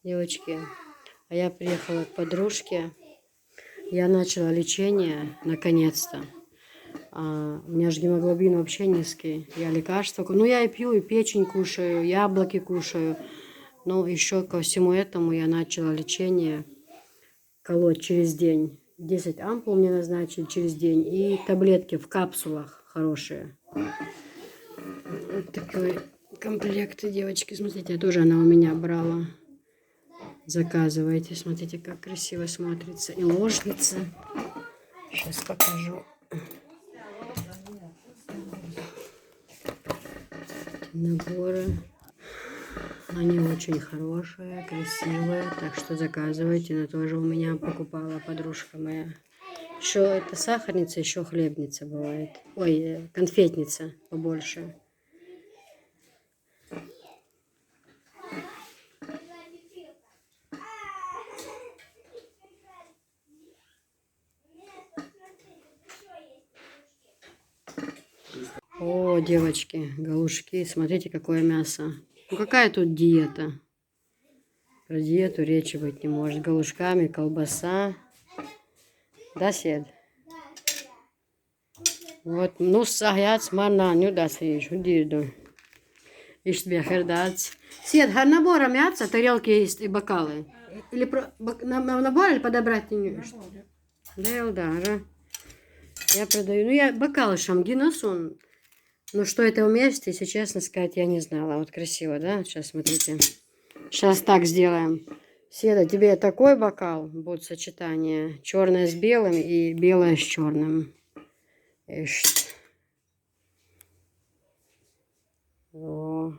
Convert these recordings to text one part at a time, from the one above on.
Девочки, а я приехала к подружке. Я начала лечение, наконец-то. У меня же гемоглобин вообще низкий. Я лекарства... Ну, я и пью, и печень кушаю, яблоки кушаю. Но еще ко всему этому я начала лечение колоть через день. 10 ампул мне назначили через день. И таблетки в капсулах хорошие. Вот такой комплект, девочки. Смотрите, тоже она у меня брала. Заказывайте. Смотрите, как красиво смотрится. И ложница. Сейчас покажу. Наборы. Они очень хорошие, красивые. Так что заказывайте. Она тоже у меня покупала подружка моя. Еще это сахарница, еще хлебница бывает. Ой, конфетница побольше. О, девочки, галушки, смотрите, какое мясо. Ну, какая тут диета? Про диету речи быть не может. Галушками, колбаса. Да, Сед? Вот, ну, сагяц, марна, не удастся еще, диеду. Ишь, хердац. Сед, набора мяса, тарелки есть и бокалы. Или набор, или подобрать не да, да. Я продаю. Ну, я бокалы шамгинасун. Ну, что это вместе, если честно сказать, я не знала. Вот красиво, да? Сейчас, смотрите. Сейчас так сделаем. Седа, тебе такой бокал будет сочетание. Черное с белым и белое с черным. О.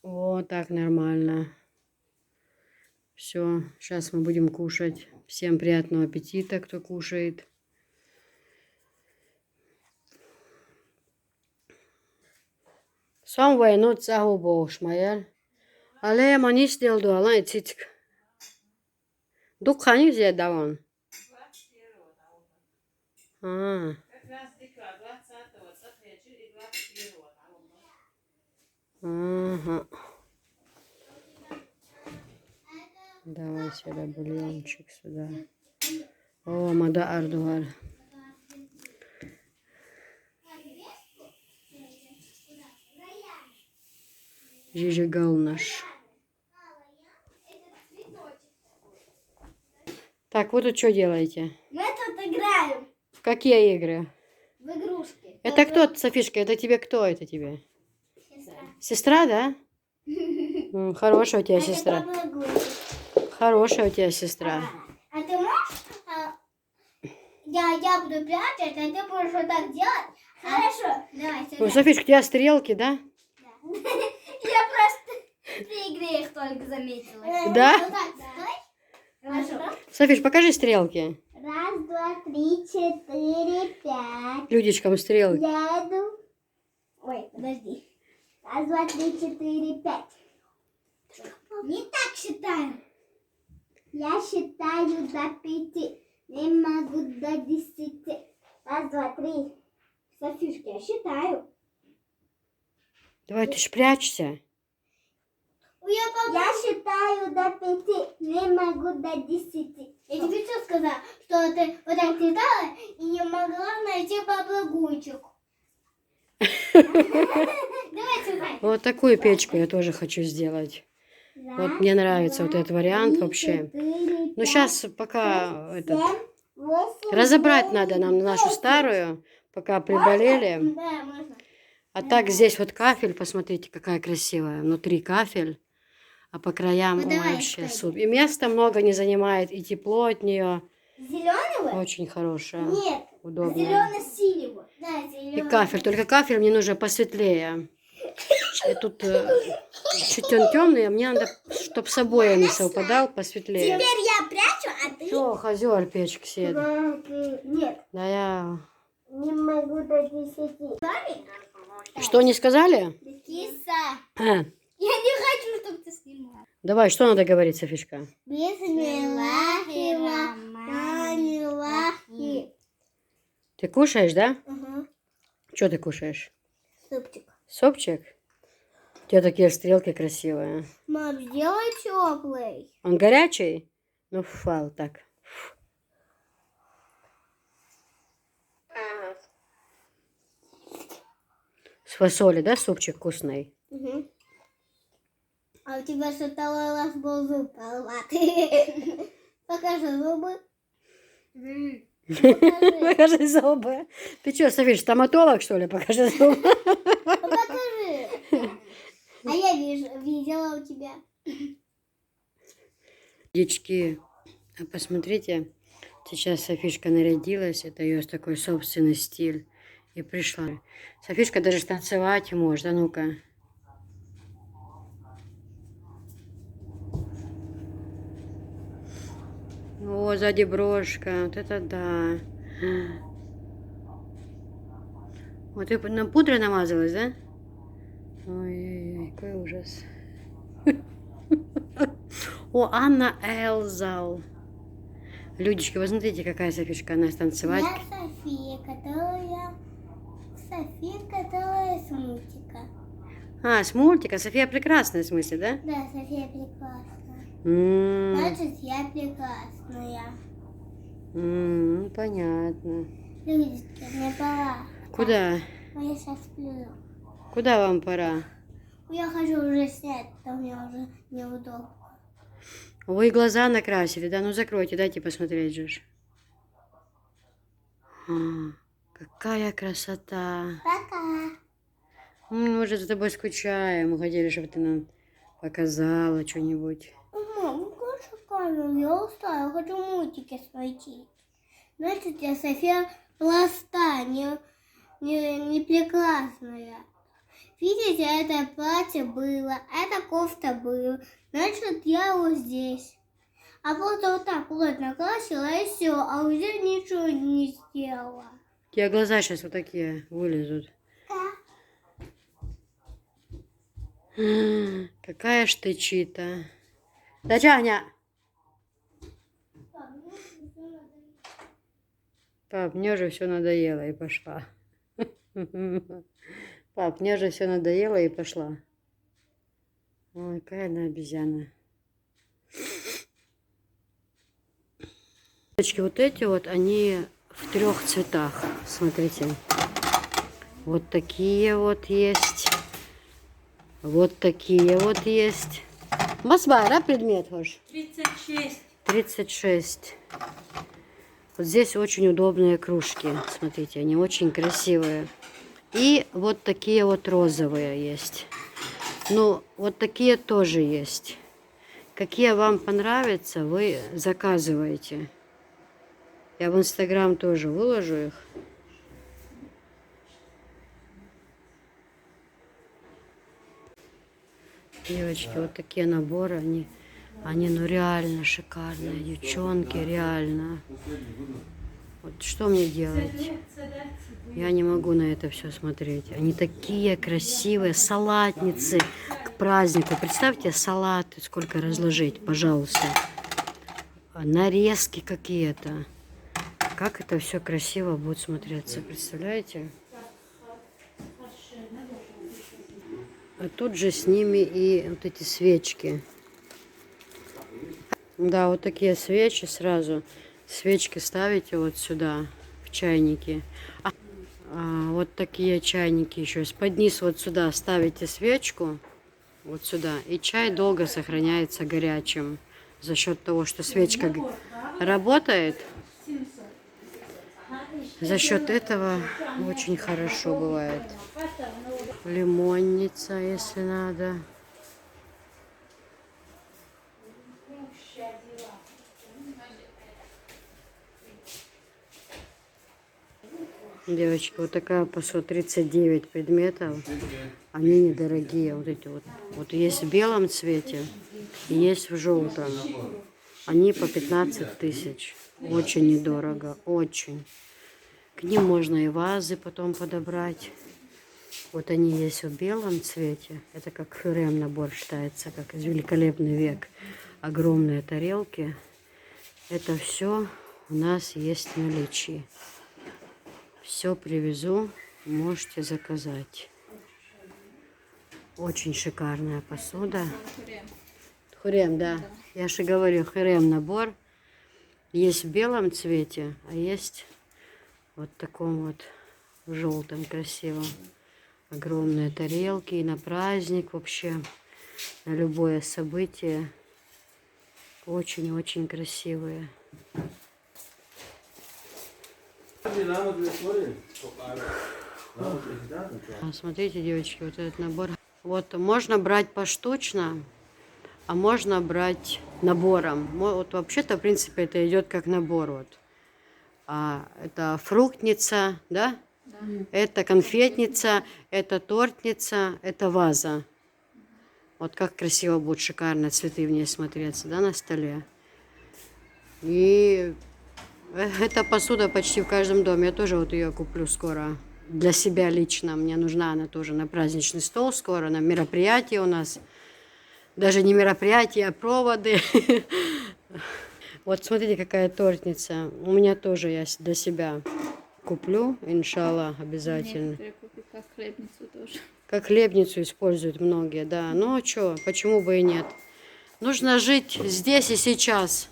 Вот так нормально. Все, сейчас мы будем кушать. Всем приятного аппетита, кто кушает. Сам войну загубил шмаяр. Але маниш делду, алан цицк. Дук хани взять даван. Ага. Давай сюда бульончик сюда. О, мада ардуар. Жижигал наш. Так, вы тут что делаете? Мы тут играем. В какие игры? В игрушки. Это кто, Софишка? Это тебе кто? Это тебе? Сестра. Сестра, да? Хорошая у тебя сестра. Хорошая у тебя сестра. А ты можешь? Я буду прятать, а ты будешь вот так делать? Хорошо. Давай, сюда. Ну, Софишка, у тебя стрелки, да? Да. Я просто при игре их только заметила. Да? Вот так, стой. Хорошо. Софиш, покажи стрелки. Раз, два, три, четыре, пять. Людичкам стрелки. Я иду. Ой, подожди. Раз, два, три, четыре, пять. Не так считаю. Я считаю до 5. Не могу до 10. Раз, два, три. Софишка, я считаю. Давай, ты ж прячься. Я считаю до 5. Не могу до 10. Я тебе что сказала? Что ты вот так летала и не могла найти попрыгунчик. Давай сюда. Вот такую печку я тоже хочу сделать. Вот мне нравится вот этот вариант вообще. Но сейчас пока разобрать надо нам нашу старую, пока приболели. Да, можно. А так здесь вот кафель, посмотрите, какая красивая. Внутри кафель, а по краям Ну, давай, вообще кстати. супер. И места много не занимает, и тепло от нее Зеленого? очень хорошее. Нет. Удобно. Зелено-синего. Да, И зеленый. кафель, только кафель мне нужно посветлее. И тут чуть он темный, а мне надо, чтобы с обоями совпадал, посветлее. Теперь я прячу, а ты? Что, хозер печек сед? Нет. Да я... Не могу до 10. Что, не сказали? Киса. А, Я не хочу, чтобы ты снимала. давай, что надо говорить, Софишка? Бисмиллахи-рахмани-рахим. Ты кушаешь, да? Угу. Что ты кушаешь? Супчик. Супчик? У тебя такие стрелки красивые. Мам, сделай теплый. Он горячий? Ну, фал так. С фасоли, да, супчик вкусный? Угу. А у тебя что второй раз был зуб порватый. Покажи зубы. Покажи. Покажи зубы. Ты что, Софиш, стоматолог, что ли? Покажи зубы. Покажи. А я видела у тебя. Девочки, а посмотрите, сейчас Софишка нарядилась, это ее такой собственный стиль. И пришла. Софишка даже танцевать может, а ну-ка. О, сзади брошка, вот это да. Вот ты на пудрой намазалась, да? Ой-ой-ой, какой ужас. О, Анна Элзал. Людечки, вы смотрите, какая Софишка, она танцевать. Я София, которая с мультика. А, с мультика. София прекрасная, в смысле, да? Да, София прекрасная. М, Значит, я прекрасная. понятно. Людочки, мне пора. Куда? А я сейчас сплю. Куда вам пора? Я хочу уже снять, то мне уже неудобно. Вы глаза накрасили, да? Ну закройте, дайте посмотреть же. А, какая красота. Пока. Мы уже за тобой скучаем. Мы хотели, чтобы ты нам показала что-нибудь. Мам, выключи камеру, я устала, я хочу мультики смотреть. Значит, я София пласта, не прекрасная. Видите, это платье было, это кофта была. Значит, я вот здесь. А просто вот так вот накрасила и все, а уже ничего не сделала. У тебя глаза сейчас вот такие вылезут. Какая ж ты чита. Да, Джаня? Пап, мне уже все надоело и пошла. Пап, мне же все надоело и пошла. Ой, какая она обезьяна. Девочки, вот эти вот, они в 3 цветах. Смотрите. Вот такие вот есть. Вот такие вот есть. Масбай, да, предмет ваш? 36. 36. Вот здесь очень удобные кружки. Смотрите, они очень красивые. И вот такие вот розовые есть. Ну, вот такие тоже есть. Какие вам понравятся, вы заказываете. Я в Инстаграм тоже выложу их. Девочки, вот такие наборы, они ну реально шикарные. Девчонки, реально. Вот что мне делать? Я не могу на это все смотреть. Они такие красивые, салатницы к празднику. Представьте, салаты сколько разложить, пожалуйста. Нарезки какие-то. Как это все красиво будет смотреться, представляете? А тут же с ними и вот эти свечки. Да, вот такие свечи сразу. Свечки ставите вот сюда, в чайники. Вот такие чайники еще. Под низ вот сюда ставите свечку. Вот сюда. И чай долго сохраняется горячим. За счет того, что свечка работает. За счет этого очень хорошо бывает. Лимонница, если надо. Девочки, вот такая по 139 предметов. Они недорогие. Вот эти вот. Вот есть в белом цвете и есть в желтом. Они по 15 тысяч. Очень недорого. Очень. К ним можно и вазы потом подобрать. Вот они есть в белом цвете. Это как фюрем набор считается, как из великолепный век. Огромные тарелки. Это все у нас есть в наличии. Все привезу, можете заказать. Очень шикарная посуда. Хрен. Хурем, да. Я же говорю, хурем набор. Есть в белом цвете, а есть вот в таком вот в желтом красивом. Огромные тарелки и на праздник вообще, на любое событие. Очень-очень красивые. Смотрите, девочки, вот этот набор. Вот можно брать поштучно, а можно брать набором. Вот вообще-то, в принципе, это идет как набор. Вот. Это фруктница, да? Да. Это конфетница, это тортница, это ваза. Вот как красиво будут шикарно цветы в ней смотреться, да, на столе. И эта посуда почти в каждом доме. Я тоже вот ее куплю скоро. Для себя лично. Мне нужна она тоже на праздничный стол скоро, на мероприятие у нас. Даже не мероприятие, а проводы. Вот смотрите, какая тортница. У меня тоже я для себя куплю, иншаллах, обязательно. Некоторые купят как хлебницу тоже. Как хлебницу используют многие, да. Ну, что, почему бы и нет? Нужно жить здесь и сейчас,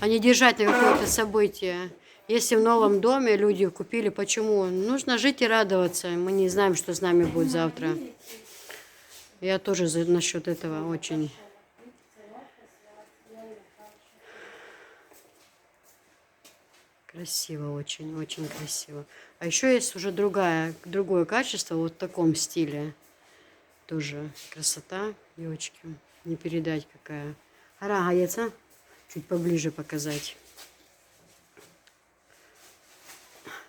а не держать на какое-то событие. Если в новом доме люди купили, почему? Нужно жить и радоваться. Мы не знаем, что с нами будет завтра. Я тоже насчет этого очень. Красиво, очень красиво. А еще есть уже другое качество, вот в таком стиле. Тоже красота, девочки. Не передать какая. Ара яйца. Чуть поближе показать.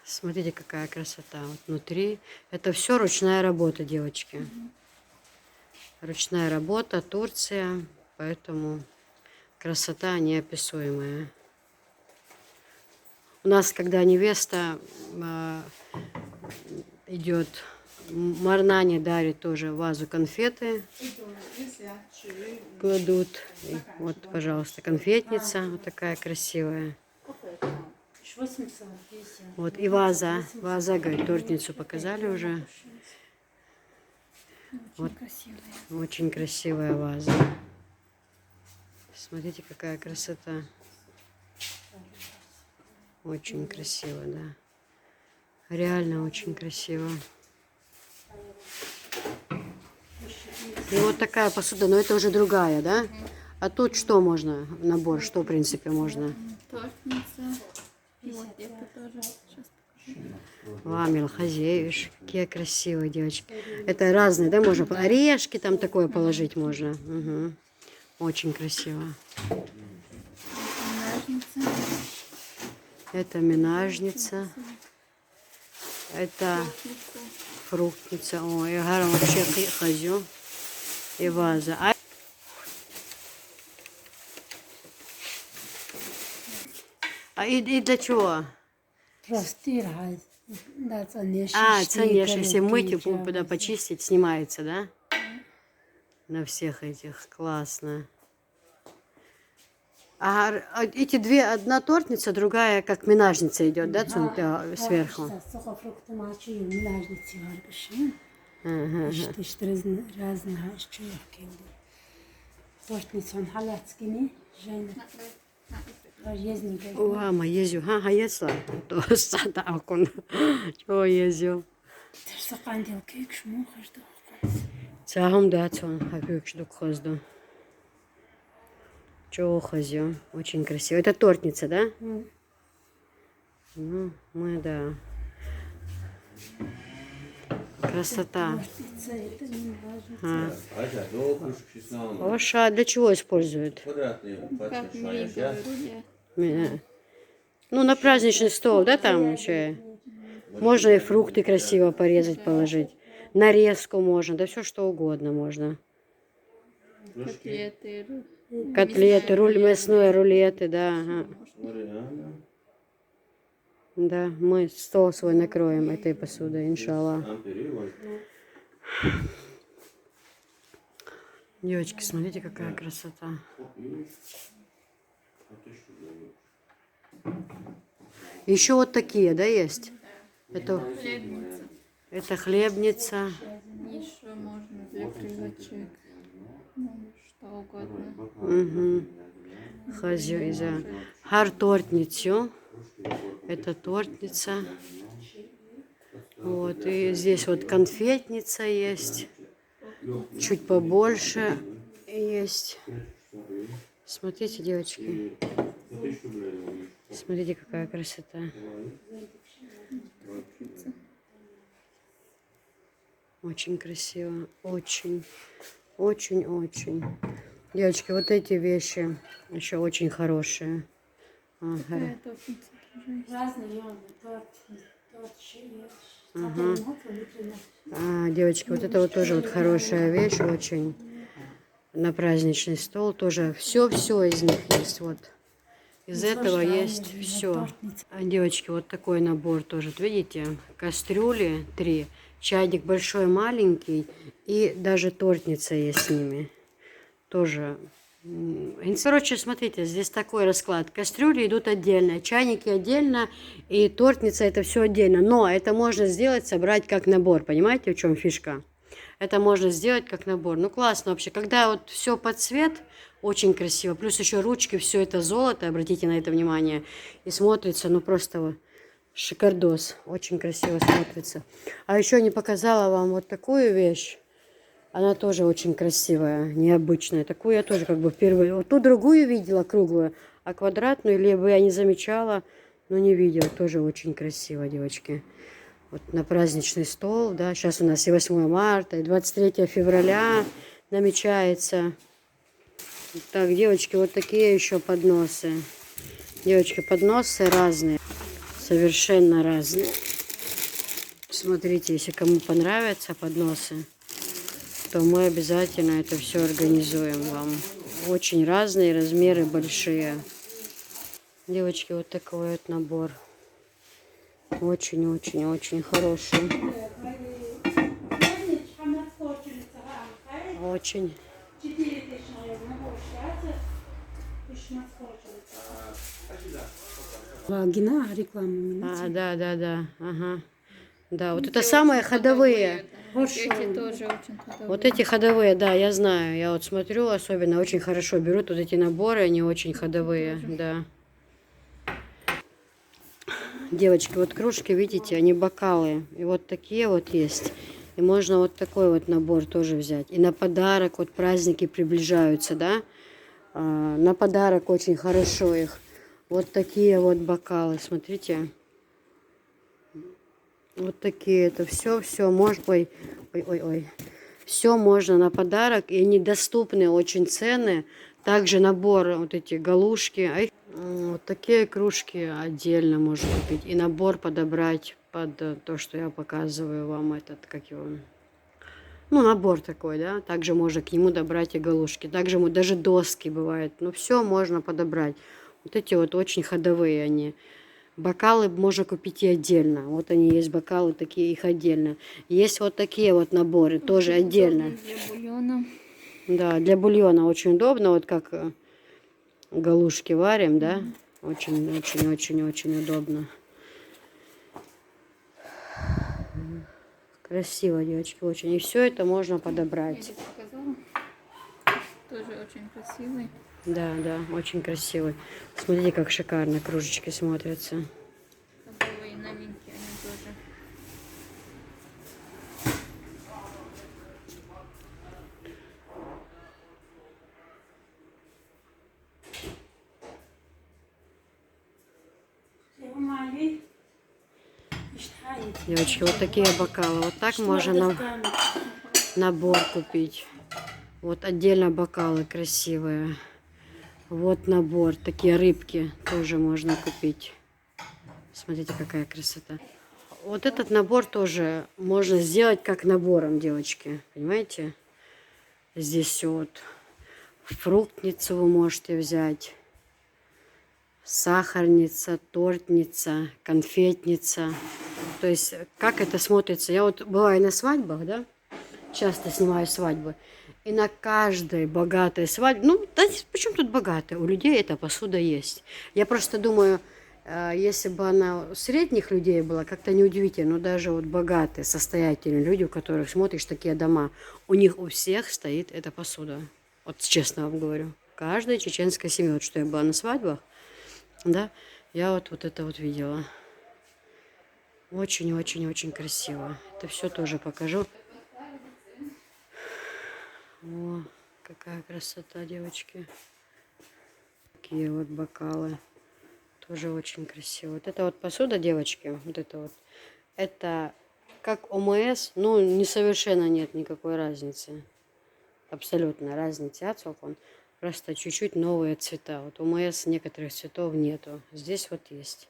Смотрите, какая красота. Вот внутри. Это все ручная работа, девочки. Ручная работа, Турция. Поэтому красота неописуемая. У нас, когда невеста идет, Марнане дарит тоже вазу конфеты. Кладут. И вот, пожалуйста, конфетница. Вот такая красивая. Вот и ваза. Ваза, говорит, тортницу показали уже. Вот очень красивая ваза. Смотрите, какая красота. Очень красиво, да. Реально очень красиво. И вот такая посуда, но это уже другая, да? А тут что можно? Набор, что в принципе можно? Тортница. Вот это тоже. Сейчас покажу. Ламил, хозяюш. Какие красивые девочки. Это разные, да? Можно орешки там такое положить можно. Угу. Очень красиво. Ножницы. Это минажница. Это фруктница. Ой, я гарно вообще хожу. И ваза. И для чего? Простирать. Да, це не Це не если мыть, когда почистить, снимается, да? На всех этих. Классно. А эти две, одна тортница, другая как минажница идет, да, сверху? Сухофрукты мачию, минажницы варгаши. Ага. Что разного щелки. Тортница он халатскими, Женя. Уама, езю. Ага, езла. То сада акун. Чего езю? Ты же закандил кейк, шму, хожду. Цагам дацон, хакюкшдук хозду. Чего хозю? Очень красиво. Это тортница, да? Ну, мы, да. Красота. Оша для чего используют? Как мига, рулет. Ну, на праздничный стол, да, там еще? Можно и фрукты красиво порезать, положить. Нарезку можно, да все что угодно можно. Котлеты. Котлеты, мясное рулеты, да. Ага. Да, мы стол свой накроем этой посудой, иншаллах. Девочки, смотрите, какая красота. Еще вот такие, да, есть? Это Хлебница. Это хлебница. Еще можно закрылочек. Ну, что угодно. Угу. Хазюйза. Тортницу. Это тортница. Вот. И здесь вот конфетница есть. Чуть побольше есть. Смотрите, девочки. Смотрите, какая красота. Очень красиво. Очень. Очень. Девочки, вот эти вещи еще очень хорошие. Ага. Такая тортница тоже есть. Разные, торт ще є. Девочки, вот это вот тоже вот хорошая вещь очень. На праздничный стол тоже. Все из них есть. Вот. Из этого есть все. Девочки, вот такой набор тоже. Вот видите? Кастрюли 3. Чайник большой, маленький. И даже тортница есть с ними. Тоже. Короче, смотрите, здесь такой расклад. Кастрюли идут отдельно, чайники отдельно, и тортница это все отдельно. Но это можно сделать, собрать как набор. Понимаете, в чем фишка? Это можно сделать как набор. Ну, классно вообще. Когда вот все под цвет, очень красиво. Плюс еще ручки, все это золото, обратите на это внимание. И смотрится, ну, просто вот шикардос. Очень красиво смотрится. А еще не показала вам вот такую вещь. Она тоже очень красивая, необычная. Такую я тоже как бы впервые. Вот ту другую видела, круглую, а квадратную либо я не замечала, но не видела. Тоже очень красиво, девочки. Вот на праздничный стол, да. Сейчас у нас и 8 марта, и 23 февраля намечается. Так, девочки, вот такие еще подносы. Девочки, подносы разные. Совершенно разные. Смотрите, если кому понравятся подносы, то мы обязательно это все организуем вам. Очень разные, размеры большие. Девочки, вот такой вот набор. Очень хороший. Очень. Вагина, реклама. Да. Ага. Да, вот это самые ходовые. Эти тоже очень ходовые. Вот эти ходовые, да, я знаю. Я вот смотрю, особенно очень хорошо берут вот эти наборы, они очень ходовые, да. Девочки, вот кружки, видите, они бокалы. И вот такие вот есть. И можно вот такой вот набор тоже взять. И на подарок, вот праздники приближаются, да. На подарок очень хорошо их. Вот такие вот бокалы, смотрите. Вот такие это все можно. Ой. Все можно на подарок. И они доступны, очень цены. Также набор, вот эти галушки. Вот такие кружки отдельно можно купить. И набор подобрать под то, что я показываю вам. Этот, как его... Ну, набор такой, да. Также можно к нему добрать и галушки. Также даже доски бывают. Ну, все можно подобрать. Вот эти вот очень ходовые они. Бокалы можно купить и отдельно. Вот они есть бокалы такие, их отдельно. Есть вот такие вот наборы, тоже отдельно. Для бульона. Да, для бульона очень удобно. Вот как галушки варим, да. Очень удобно. Красиво, девочки, очень. И все это можно подобрать. Я показала. Тоже очень красивый. Да, очень красивый. Смотрите, как шикарно кружечки смотрятся. Ходовые, новинки они тоже. Девочки, вот такие бокалы. Вот так можно набор купить. Вот отдельно бокалы красивые. Вот набор. Такие рыбки тоже можно купить. Смотрите, какая красота. Вот этот набор тоже можно сделать как набором, девочки. Понимаете? Здесь все вот. Фруктницу вы можете взять. Сахарница, тортница, конфетница. То есть, как это смотрится. Я вот бываю на свадьбах, да? Часто снимаю свадьбы. И на каждой богатой свадьбе... Ну, да, почему тут богатая? У людей эта посуда есть. Я просто думаю, Если бы она у средних людей была, как-то неудивительно, но даже вот богатые, состоятельные люди, у которых смотришь такие дома, у них у всех стоит эта посуда. Вот честно вам говорю. Каждая чеченская семья, вот что я была на свадьбах, да, я вот это вот видела. Очень-очень-очень красиво. Это все тоже покажу. О, какая красота, девочки. Такие вот бокалы. Тоже очень красиво. Вот это вот посуда, девочки, вот это вот. Это как ОМС, ну, не совершенно нет никакой разницы. Абсолютно разницы. Он просто чуть-чуть новые цвета. Вот ОМС некоторых цветов нету. Здесь вот есть.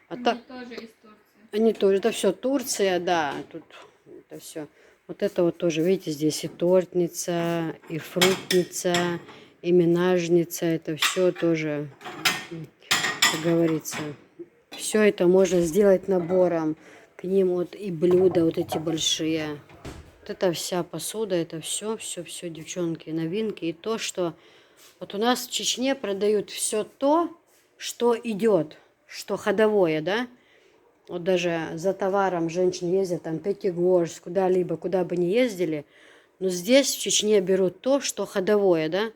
А Они так, тоже из Турции. они тоже, это все Турция, да, тут это все. Вот это вот тоже, видите, здесь и тортница, и фруктница, и минажница, это все тоже, как говорится, все это можно сделать набором. К ним вот и блюда вот эти большие. Вот это вся посуда, это все, девчонки, новинки. И то, что вот у нас в Чечне продают все то, что идет, что ходовое, да. Вот даже за товаром женщины ездят, там, Пятигорск, куда-либо, куда бы ни ездили. Но здесь, в Чечне, берут то, что ходовое, да.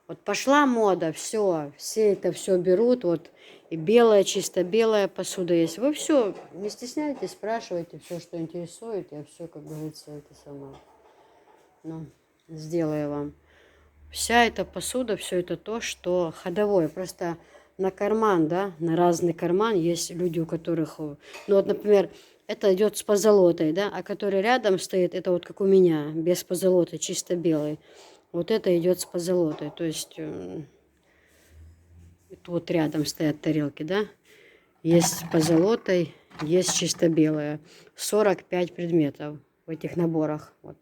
Вот пошла мода, все это все берут, вот и белая, чисто белая посуда есть. Вы все, не стесняйтесь, спрашивайте все, что интересует, я все, как говорится, это сама, ну, сделаю вам. Вся эта посуда, все это то, что ходовое, просто на карман, да, на разный карман есть люди, у которых, ну вот, например, это идет с позолотой, да, а который рядом стоит, это вот как у меня, без позолоты, чисто белый. Вот это идет с позолотой, то есть вот рядом стоят тарелки, да, есть с позолотой, есть чисто белая. 45 предметов в этих наборах, вот.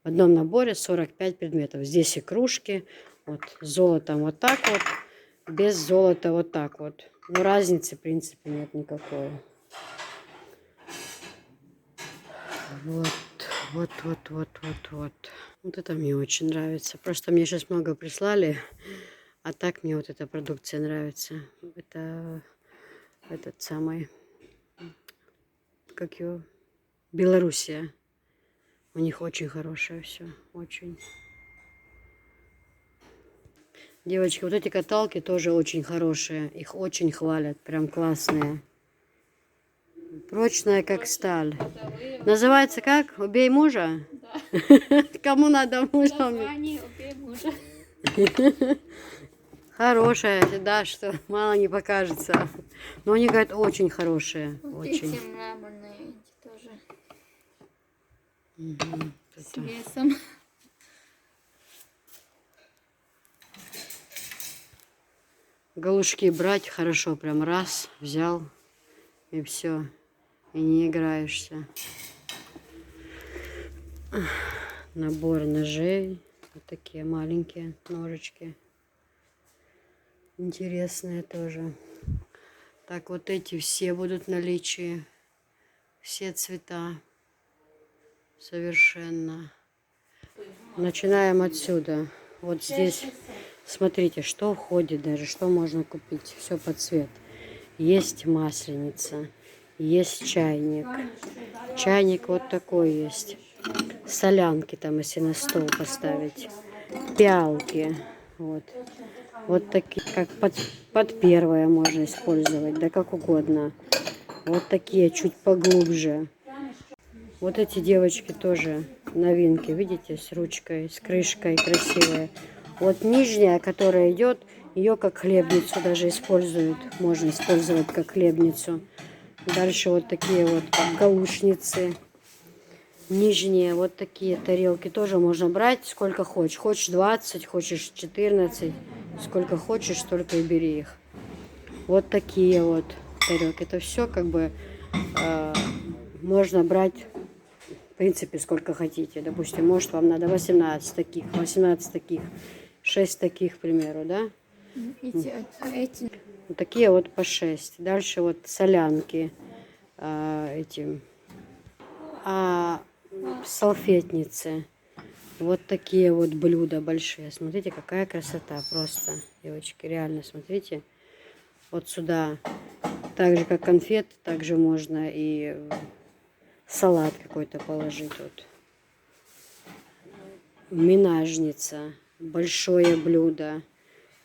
В одном наборе 45 предметов. Здесь и кружки, вот, с золотом вот так вот, без золота вот так вот. Но разницы, в принципе, нет никакой. Вот. Вот это мне очень нравится. Просто мне сейчас много прислали, а так мне вот эта продукция нравится. Это этот самый, как его, Белоруссия. У них очень хорошее все, очень. Девочки, вот эти каталки тоже очень хорошие. Их очень хвалят, прям классные. Прочная, как сталь. Называется как? Убей мужа? Да. Кому надо мужа? Название «Убей мужа». Хорошая, да, что мало не покажется. Но они говорят, очень хорошие. Вот Очень. эти мраморные эти тоже. С Это. весом. Галушки брать хорошо, прям раз, взял, и все. И не играешься. Набор ножей. Вот такие маленькие ножички. Интересные тоже. Так, вот эти все будут в наличии. Все цвета. Совершенно. Начинаем отсюда. Вот здесь, смотрите, что входит даже, что можно купить. Все под цвет. Есть масленица, есть чайник. Чайник вот такой есть. Солянки там, если на стол поставить. Пиалки. Вот. Вот такие, как под первое можно использовать, да как угодно. Вот такие, чуть поглубже. Вот эти девочки тоже новинки, видите, с ручкой, с крышкой красивые. Вот нижняя, которая идет, ее как хлебницу даже используют. Можно использовать как хлебницу. Дальше вот такие вот как галушницы. Нижние вот такие тарелки тоже можно брать сколько хочешь. Хочешь 20, хочешь 14. Сколько хочешь, столько и бери их. Вот такие вот тарелки. Это все как бы можно брать, в принципе, сколько хотите. Допустим, может, вам надо 18 таких, 6 таких, к примеру, да? Эти. Вот такие вот по 6. Дальше вот солянки салфетницы. Вот такие вот блюда большие. Смотрите, какая красота просто, девочки. Реально, смотрите. Вот сюда так же, как конфет, также можно и салат какой-то положить. Вот. Минажница, большое блюдо.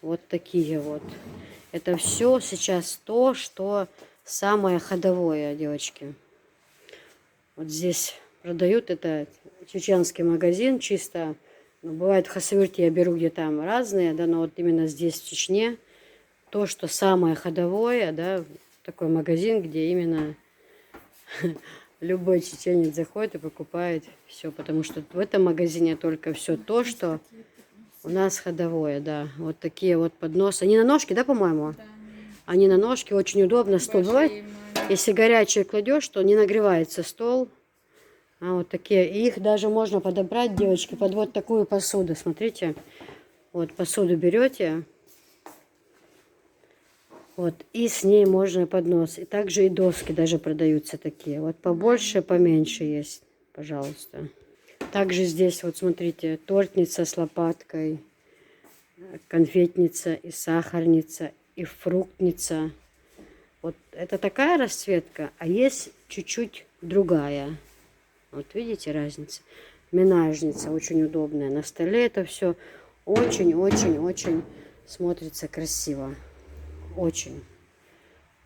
Вот такие вот. Это все сейчас то, что самое ходовое, девочки. Вот здесь продают, это чеченский магазин чисто. Ну, бывает в Хасавюрте я беру, где там разные, да, но вот именно здесь, в Чечне, то, что самое ходовое, да, такой магазин, где именно любой чеченец заходит и покупает все, потому что в этом магазине только все то, что у нас ходовое, да. Вот такие вот подносы. Они на ножке, да, по-моему? Да, Они на ножке, очень удобно. Стол бывает, большие, маленькие. если горячее кладешь, то не нагревается стол. А вот такие. И их даже можно подобрать, девочки, под вот такую посуду. Смотрите. Вот посуду берете. Вот. И с ней можно поднос. И также и доски даже продаются такие. Вот побольше, поменьше есть. Пожалуйста. Также здесь, вот смотрите, тортница с лопаткой, конфетница и сахарница, и фруктница. Вот это такая расцветка, а есть чуть-чуть другая. Вот видите разницу? Минажница очень удобная. На столе это все очень-очень-очень смотрится красиво. Очень.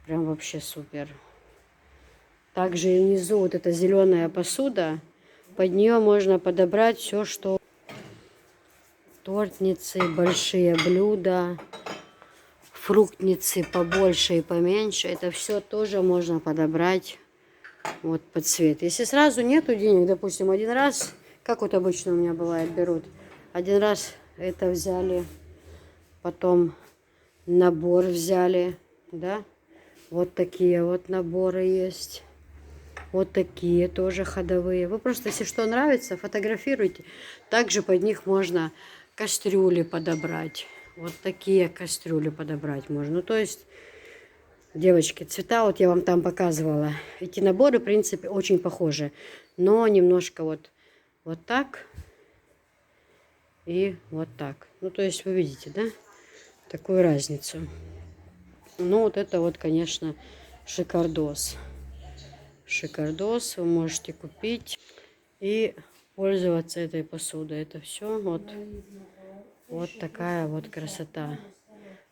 Прям вообще супер. Также и внизу вот эта зеленая посуда. Под нее можно подобрать все, что тортницы, большие блюда, фруктницы побольше и поменьше. Это все тоже можно подобрать вот под цвет. Если сразу нету денег, допустим, один раз, как вот обычно у меня бывает, берут, один раз это взяли, потом набор взяли, да, вот такие вот наборы есть. Вот такие тоже ходовые. Вы просто, если что нравится, фотографируйте. Также под них можно кастрюли подобрать. Вот такие кастрюли подобрать можно. Ну, то есть, девочки, цвета вот я вам там показывала. Эти наборы, в принципе, очень похожи. Но немножко вот так и вот так. Ну, то есть, вы видите, да, такую разницу. Ну, вот это вот, конечно, шикардос. Шикардос вы можете купить и пользоваться этой посудой. Это все вот такая вот красота.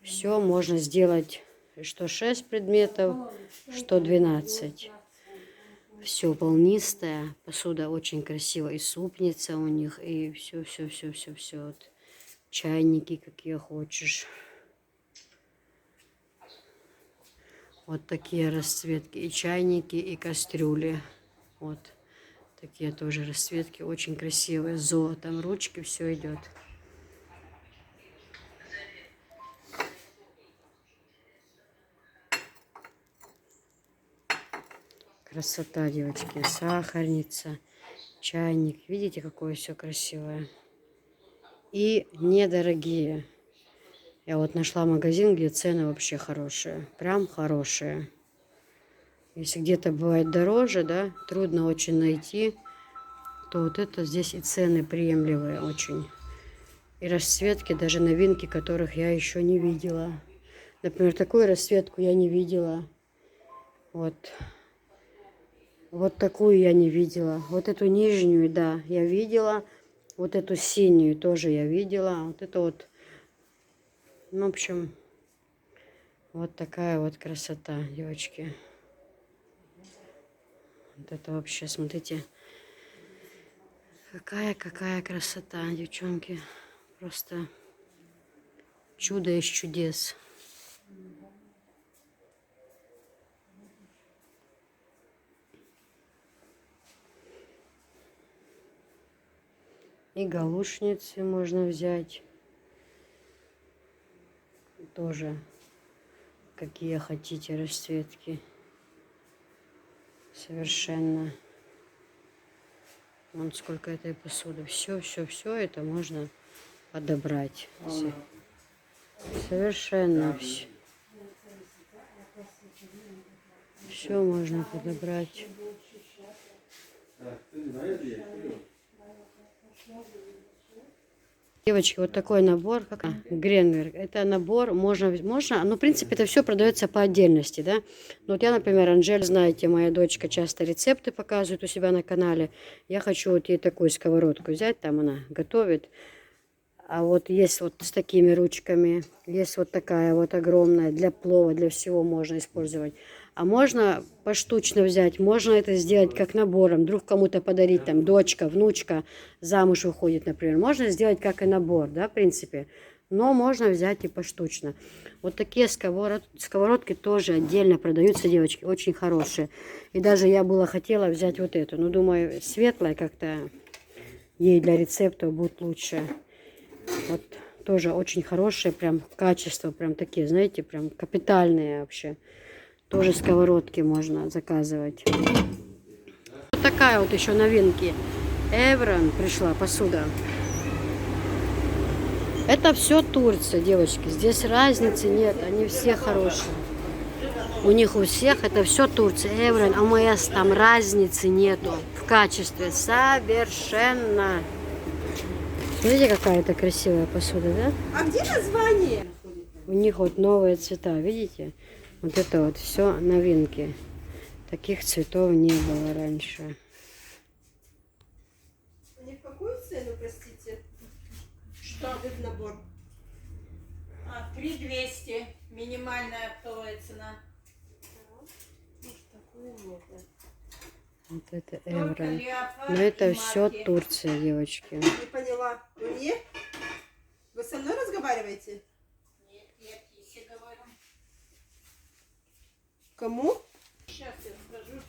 Все можно сделать, что 6 предметов, что 12. Все волнистая, посуда очень красивая. И супница у них, и все. Вот. Чайники, какие хочешь. Вот такие расцветки. И чайники, и кастрюли. Вот. Такие тоже расцветки. Очень красивые. С золотом ручки. Все идет. Красота, девочки. Сахарница. Чайник. Видите, какое все красивое. И недорогие. Я вот нашла магазин, где цены вообще хорошие. Прям хорошие. Если где-то бывает дороже, да, трудно очень найти, то вот это здесь и цены приемлемые очень. И расцветки, даже новинки, которых я еще не видела. Например, такую расцветку я не видела. Вот. Вот такую я не видела. Вот эту нижнюю, да, я видела. Вот эту синюю тоже я видела. Вот это вот, ну, в общем, вот такая вот красота, девочки. Вот это вообще, смотрите, какая красота, девчонки. Просто чудо из чудес. И галушницы можно взять. Тоже какие хотите расцветки. Совершенно. Вон сколько этой посуды. Все это можно подобрать. Совершенно все. Все можно подобрать. Девочки, вот такой набор, как Гренгер. Это набор, можно, ну, в принципе, это все продается по отдельности, да. Ну, вот я, например, Анжель, знаете, моя дочка часто рецепты показывает у себя на канале. Я хочу вот ей такую сковородку взять, там она готовит. А вот есть вот с такими ручками, есть вот такая вот огромная, для плова, для всего можно использовать. А можно поштучно взять, можно это сделать как набором, вдруг кому-то подарить, там, дочка, внучка замуж выходит, например. Можно сделать как и набор, да, в принципе. Но можно взять и поштучно. Вот такие сковородки тоже отдельно продаются, девочки, очень хорошие. И даже я была хотела взять вот эту, но думаю, светлая как-то ей для рецептов будет лучше. Вот тоже очень хорошие, прям качество, прям такие, знаете, прям капитальные вообще. Тоже сковородки можно заказывать. Вот такая вот еще новинки. Эврон пришла посуда. Это все Турция, девочки. Здесь разницы нет, они все хорошие. У них у всех это все Турция. Эврон, АМС, там разницы нету в качестве совершенно. Смотрите, какая это красивая посуда, да? А где название? У них вот новые цвета, видите? Вот это вот все новинки. Таких цветов не было раньше. Они в какую цену, простите? Что? Этот набор. 3200. Минимальная оптовая цена. Вот это Эврон. Но это все Турция, девочки. Не поняла. Вы мне? Вы со мной разговариваете? Нет, я Кисе говорю. Кому? Сейчас я скажу.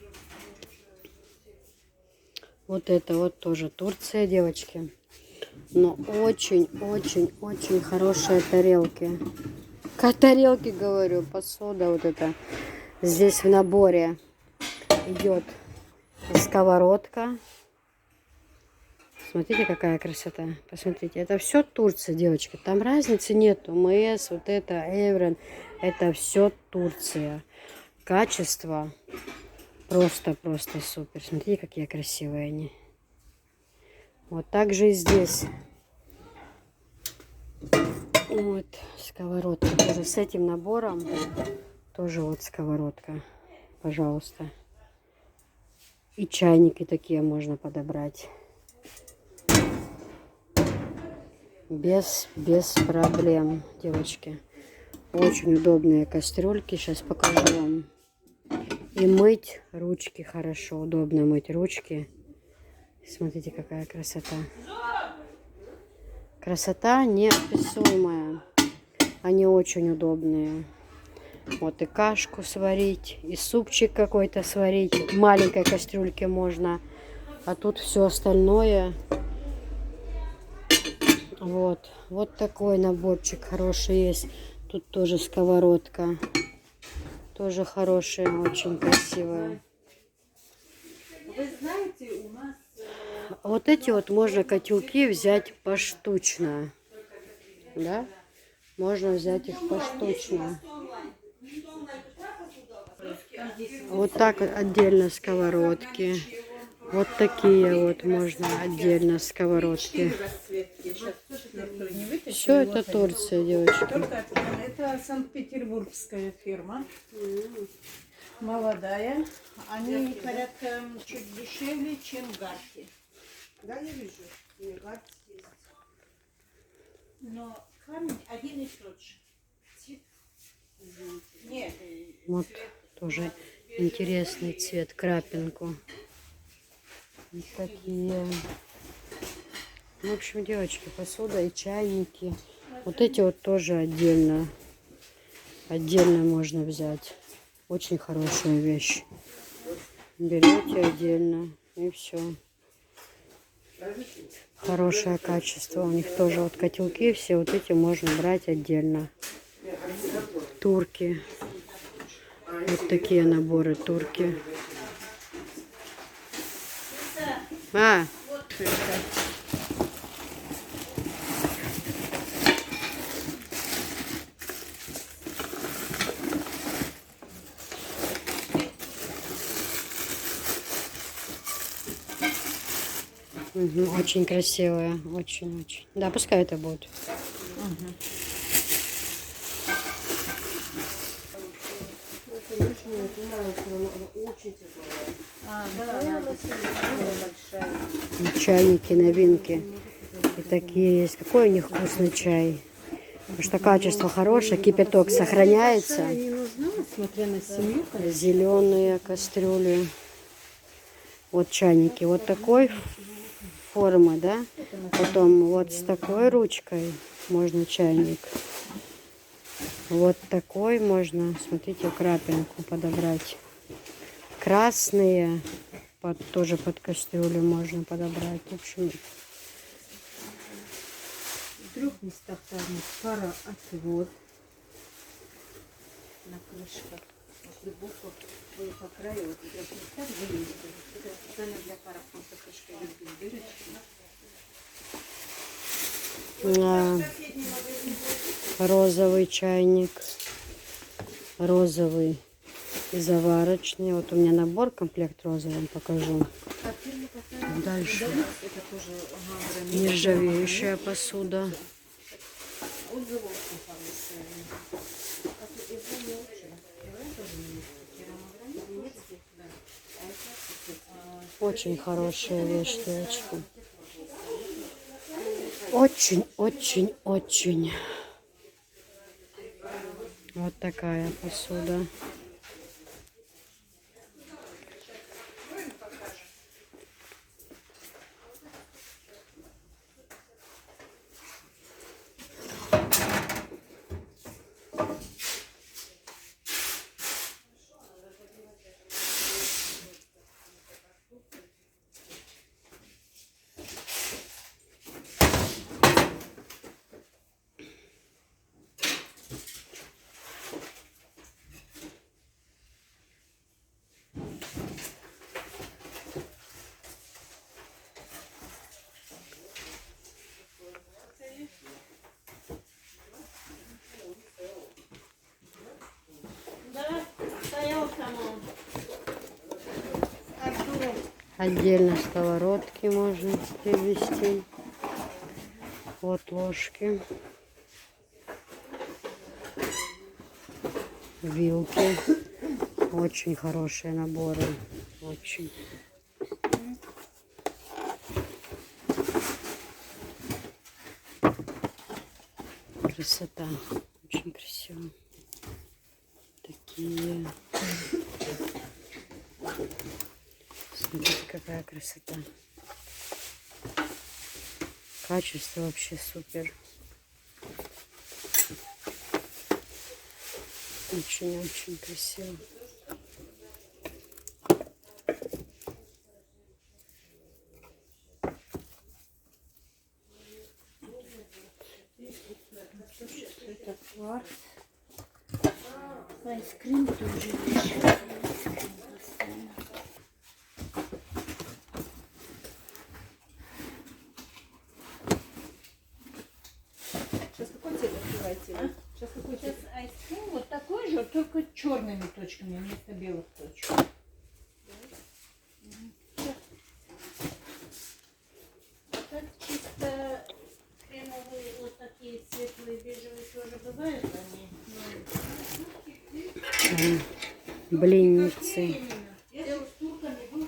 Вот это вот тоже Турция, девочки. Но очень хорошие тарелки. Тарелки, говорю, посуда вот это. Здесь в наборе идет сковородка. Смотрите, какая красота. Посмотрите, это все Турция, девочки. Там разницы нету. МС, вот это, Эврон. Это все Турция. Качество просто супер. Смотрите, какие красивые они. Вот так же и здесь. Вот сковородка. Тоже с этим набором. Тоже вот сковородка. Пожалуйста. И чайники такие можно подобрать. Без проблем, девочки. Очень удобные кастрюльки. Сейчас покажу вам. И мыть ручки хорошо. Удобно мыть ручки. Смотрите, какая красота. Красота неописуемая. Они очень удобные. Вот и кашку сварить, и супчик какой-то сварить. В маленькой кастрюльке можно. А тут все остальное. Вот. Вот такой наборчик хороший есть. Тут тоже сковородка. Тоже хорошая, очень красивая. Вы знаете, у нас... Вот эти вот можно котелки взять поштучно. Да? Можно взять их поштучно. Вот так вот отдельно сковородки. Вот такие вот можно отдельно сковородки. Все это Турция, девочки. Только это Санкт-Петербургская фирма. Молодая. Они порядка чуть дешевле, чем Гарти. Да, я вижу. У меня карта есть. Но камень один и тот же. Нет. Вот тоже интересный цвет, крапинку. Вот такие. В общем, девочки, посуда и чайники. Вот эти вот тоже отдельно. Отдельно можно взять. Очень хорошая вещь. Берете отдельно и все. Хорошее качество. У них тоже вот котелки все вот эти можно брать отдельно. Турки. Вот такие наборы турки. Мгм, очень красивые, очень-очень. Да, пускай это будет. Чайники, новинки. И такие есть. Какой у них вкусный чай. Потому что качество хорошее, кипяток сохраняется. Не нужна, смотря на семью. Зеленые кастрюли. Вот чайники. Вот такой формы, да? Потом вот с такой ручкой можно чайник. Вот такой можно, смотрите, крапинку подобрать. Красные, тоже под кастрюлю можно подобрать. В общем, В 3 местах там пароотвод на крышках. Глубоко по краю, вот в 3 местах вылезли. Это специально для пара, потому что крышка идет без дырочки. розовый чайник. Розовый и заварочный. Вот у меня набор, комплект розовый, покажу. Дальше. Это тоже Нержавеющая посуда. Очень хорошая вещь, девочки. Очень. Вот такая посуда. Отдельно сковородки можно привезти. Вот ложки. Вилки. Очень хорошие наборы. Очень. Красота. Очень красиво. Такие. Смотрите, какая красота. Качество вообще супер. Очень красиво. это кварц. Айскрим тоже. Сейчас какой цвет открываете? Сейчас какой Сейчас цвет? айскрим вот такой же, только черными точками вместо белых точек. А так чисто кремовые, вот такие светлые, бежевые тоже бывают они. Блинницы. Если с турками был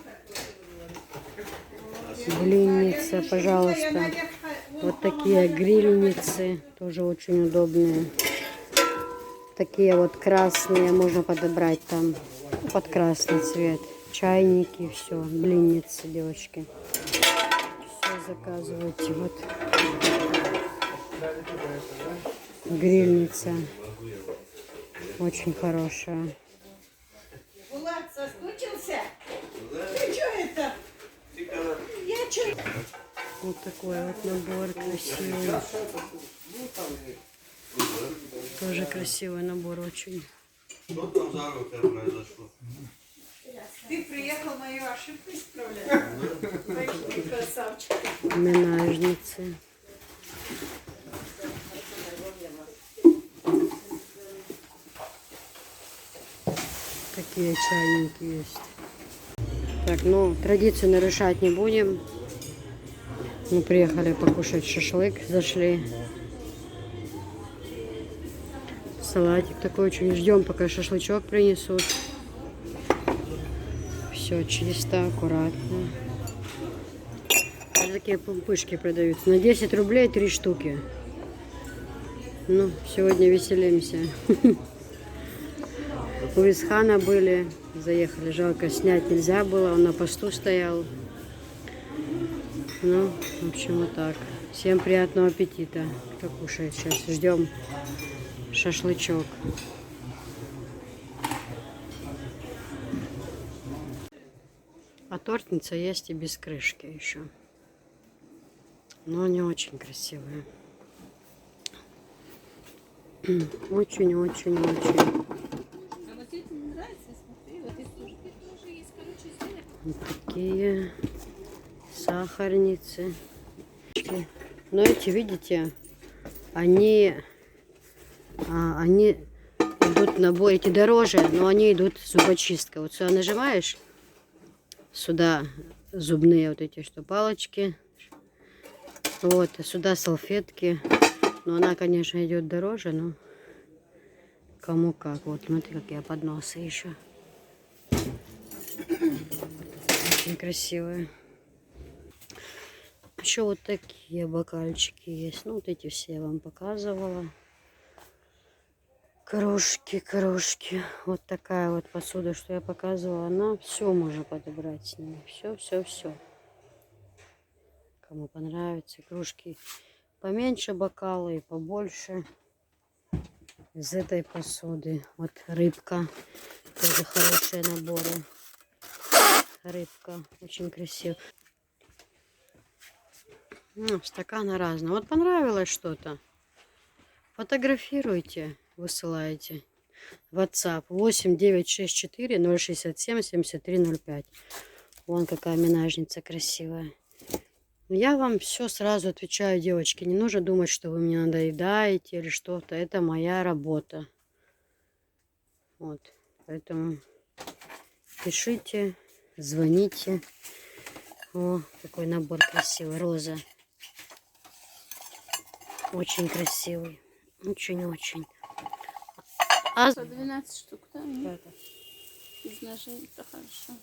Блинница, пожалуйста. Вот такие грильницы. Тоже очень удобные. Такие вот красные. Можно подобрать там под красный цвет. Чайники, все. Блинницы, девочки. Все заказывайте. Вот. Грильница. Очень хорошая. Булат, соскучился? Ты что это? Я что? Вот такой вот набор красивый. Тоже красивый набор очень. Что там за рука произошло? Ты приехал мою ошибку исправлять? Большой красавчик. Менажницы. Такие чайники есть. Так, ну, традицию нарушать не будем. Мы приехали покушать шашлык, зашли. Салатик такой очень. Ждем, пока шашлычок принесут. Все чисто, аккуратно. Вот такие пупышки продаются. На 10 рублей 3 штуки. Ну, сегодня веселимся. У Исхана были. Заехали. Жалко, снять нельзя было. Он на посту стоял. Ну, в общем, вот так. Всем приятного аппетита. Кто кушает сейчас? Ждем шашлычок. А тортница есть и без крышки еще. Но они очень красивые. Очень-очень-очень. А вот эти мне нравятся, смотри, вот эти тоже есть, короче, сделай. Вот такие сахарницы. Но эти, видите, они идут набор, эти дороже, но они идут с зубочисткой. Вот сюда нажимаешь, сюда зубные вот эти что палочки, вот, а сюда салфетки. Но она, конечно, идет дороже, но кому как. Вот, смотри, какие подносы еще. Очень красивые. Еще вот такие бокальчики есть. Ну, вот эти все я вам показывала. Кружки. Вот такая вот посуда, что я показывала. Она все можно подобрать с ними. Все. Кому понравится. Кружки поменьше бокалы и побольше. Из этой посуды. Вот рыбка. Тоже хорошие наборы. Рыбка. Очень красиво. Ну, стаканы разные. Вот понравилось что-то. Фотографируйте, высылайте. WhatsApp 8964 067 7305. Вон какая минажница красивая. Я вам все сразу отвечаю, девочки. Не нужно думать, что вы мне надоедаете или что-то. Это моя работа. Вот. Поэтому пишите, звоните. О, какой набор красивый. Роза. Очень красивый. Очень-очень. А 12 штук, да? это, Из ножей, это хорошо.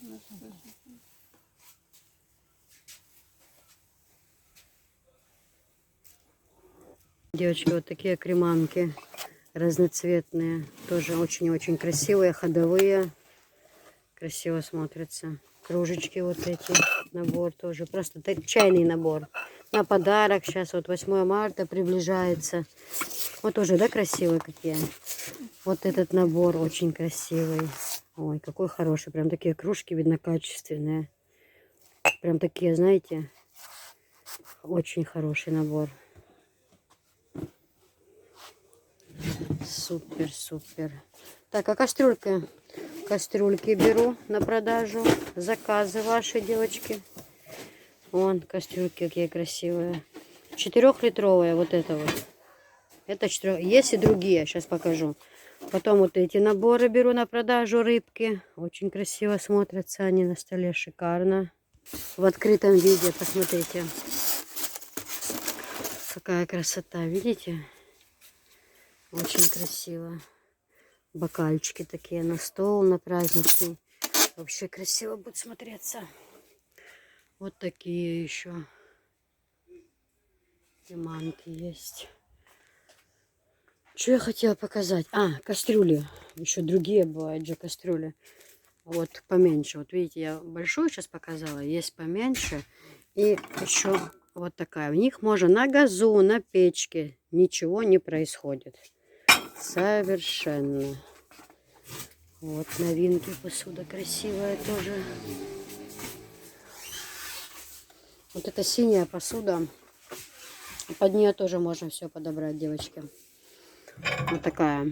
девочки, вот такие креманки разноцветные. Тоже очень-очень красивые, ходовые. Красиво смотрятся. Кружечки вот эти. Набор тоже. Просто чайный набор. На подарок. Сейчас вот 8 марта приближается. Вот тоже, да, красивые какие. Вот этот набор очень красивый. Ой, какой хороший. Прям такие кружки, видно, качественные. Прям такие, знаете, очень хороший набор. Супер. Так, а кастрюлька? Кастрюльки беру на продажу. Заказы ваши, девочки. Вон, кастрюльки какие красивые. 4-литровая вот это вот. Это 4. Есть и другие, сейчас покажу. Потом вот эти наборы беру на продажу, рыбки. Очень красиво смотрятся они на столе, шикарно. В открытом виде, посмотрите. Какая красота, видите? Очень красиво. Бокальчики такие на стол, на праздничный. Вообще красиво будет смотреться. Вот такие еще. Лиманки есть. Что я хотела показать? А, кастрюли. Еще другие бывают же кастрюли. Вот поменьше. Вот видите, я большую сейчас показала. Есть поменьше. И еще вот такая. В них можно на газу, на печке. Ничего не происходит. Совершенно. Вот новинки. Посуда красивая тоже. Вот эта синяя посуда. Под нее тоже можно все подобрать, девочки. Вот такая.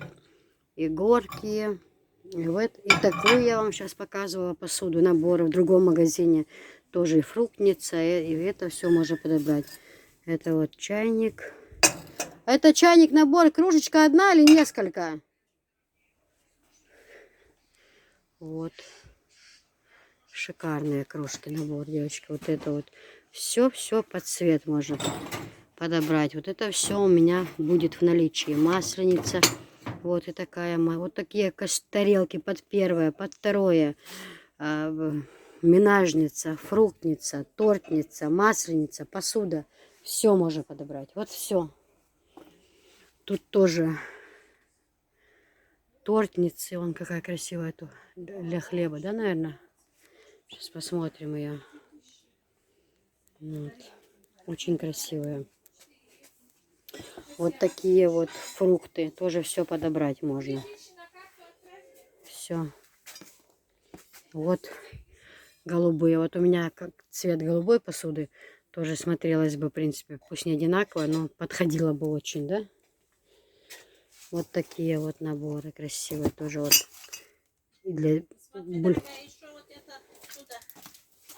И горки. И такую я вам сейчас показывала посуду. Наборы в другом магазине. Тоже и фруктница. И это все можно подобрать. Это вот чайник. Это чайник, набор. Кружечка одна или несколько? Вот. Шикарные кружки, набор, девочки. Вот это вот Все под цвет можно подобрать. Вот это все у меня будет в наличии. Масленица. Вот и такая. Вот такие тарелки под первое, под второе. Минажница, фруктница, тортница, масленица, посуда. Все можно подобрать. Вот все. Тут тоже тортницы. Вон какая красивая тут для хлеба, да, наверное? Сейчас посмотрим ее. Вот. Очень красивая. Вот такие вот фрукты. Тоже все подобрать можно. Все. Вот голубые. Вот у меня как цвет голубой посуды. Тоже смотрелось бы, в принципе, пусть не одинаково, но подходило бы очень, да? Вот такие вот наборы красивые. Тоже вот. И для... Еще вот это туда.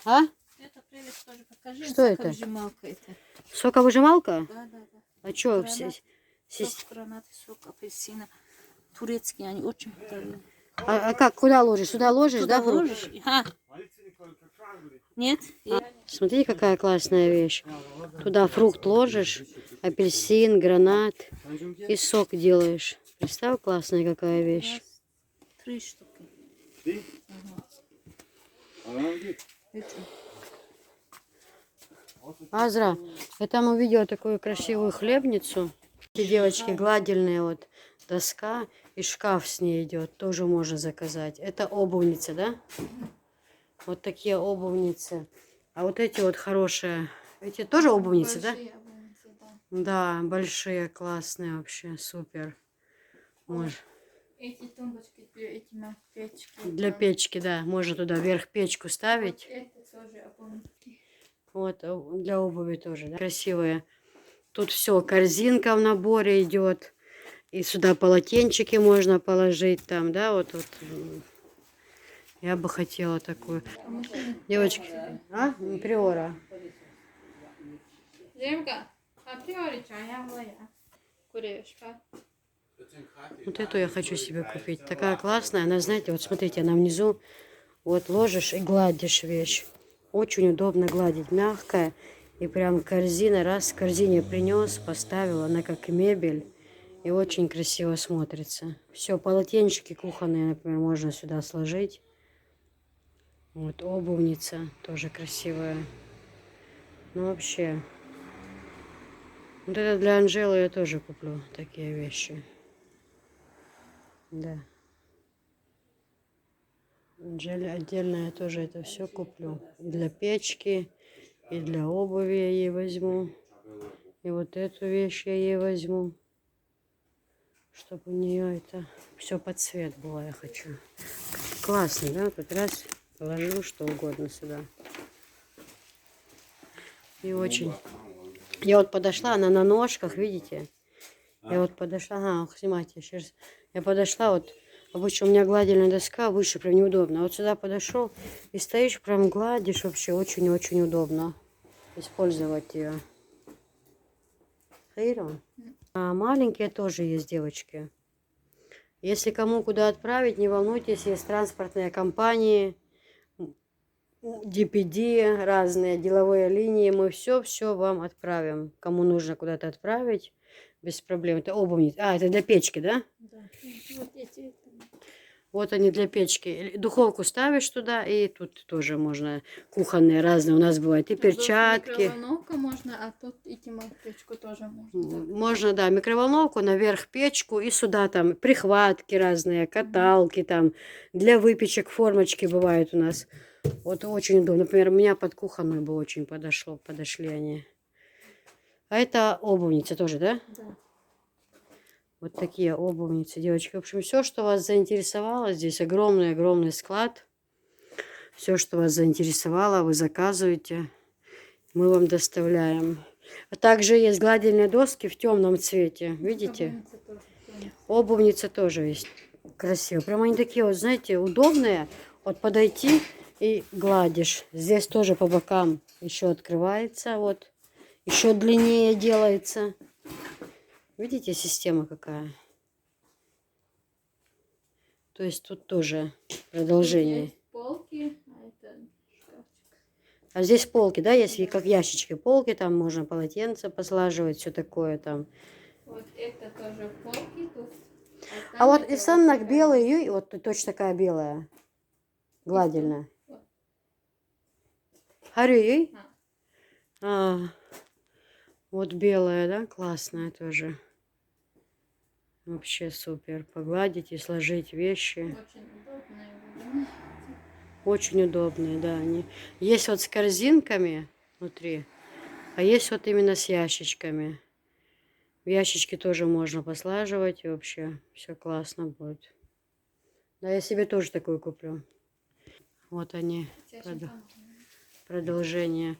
А? Это прелесть тоже покажи. Что это? Соковыжималка это. Соковыжималка? Да, да, да. А что? Гранат. Сок граната, сок апельсина. Турецкие, они очень вкусные. А как? Куда ложишь? Сюда ложишь, Туда да, фрукт? ложишь? А. Нет? Смотри, какая классная вещь. Туда фрукт ложишь, апельсин, гранат и сок делаешь. Представь, классная какая вещь. 3 штуки. Азра, я там увидела такую красивую хлебницу. Эти девочки гладильные, вот доска и шкаф с ней идет. Тоже можно заказать. Это обувница, да? Вот такие обувницы. А вот эти вот хорошие. Эти тоже обувницы, да? Да, большие, классные вообще, супер. Может. Эти тумбочки для этими печки. Для печки, да. Можно туда вверх печку ставить. Это тоже обувки. Вот, для обуви тоже, да? Красивые. Тут все, корзинка в наборе идет. И сюда полотенчики можно положить там, да, вот. Я бы хотела такую. Девочки, а? Приора. Земка, априори чая моя. Курешка. Вот эту я хочу себе купить. Такая классная. Она, знаете, вот смотрите, она внизу. Вот ложишь и гладишь вещь. Очень удобно гладить. Мягкая. И прям корзина. Раз в корзине принес, поставил. Она как мебель. И очень красиво смотрится. Все, полотенчики кухонные, например, можно сюда сложить. Вот обувница. Тоже красивая. Ну, вообще. Вот это для Анжелы я тоже куплю. Такие вещи. Да. Анжеле отдельно я тоже это все куплю. И для печки, и для обуви я ей возьму. И вот эту вещь я ей возьму. Чтобы у нее это все под цвет было, я хочу. Классно, да? Тут раз положу что угодно сюда. И очень. Я вот подошла, она на ножках, видите? Я вот подошла, ага, снимайте, сейчас. Я подошла, вот, обычно у меня гладильная доска, выше прям неудобно. Вот сюда подошел и стоишь, прям гладишь, вообще очень-очень удобно использовать ее. Хайрон. А маленькие тоже есть, девочки. Если кому куда отправить, не волнуйтесь, есть транспортные компании, DPD, разные деловые линии, мы все вам отправим. Кому нужно куда-то отправить, без проблем. Это обувница. А, это для печки, да? Да. Вот эти. Вот они для печки. Духовку ставишь туда, и тут тоже можно кухонные разные. У нас бывают и перчатки. Микроволновка можно, а тут и печку тоже можно. Можно, да, микроволновку, наверх печку, и сюда там прихватки разные, каталки там. Для выпечек формочки бывают у нас. Вот очень удобно. Например, у меня под кухонную бы очень подошли они. А это обувница тоже, да? Да. Вот такие обувницы, девочки. В общем, все, что вас заинтересовало, здесь огромный-огромный склад. Все, что вас заинтересовало, вы заказываете. Мы вам доставляем. А также есть гладильные доски в темном цвете. Видите? Обувница тоже есть. Красиво. Прямо они такие, вот, знаете, удобные. Вот подойти и гладишь. Здесь тоже по бокам еще открывается. Вот. Еще длиннее делается. Видите, система какая? То есть тут тоже продолжение. Есть полки, а это шкафчик. А здесь полки, да, есть как ящички, полки, там можно полотенце послаживать, все такое там. Вот это тоже полки тут. А там вот это из санок такая- белые, вот точно такая белая, гладильная. Вот. Харю, А. вот белая, да, классная тоже. Вообще супер. Погладить и сложить вещи. Очень удобная. Да? Очень удобные, да, они. Есть вот с корзинками внутри, а есть вот именно с ящичками. В ящички тоже можно послаживать, и вообще все классно будет. Да, я себе тоже такую куплю. Вот они, Тебе очень продолжение.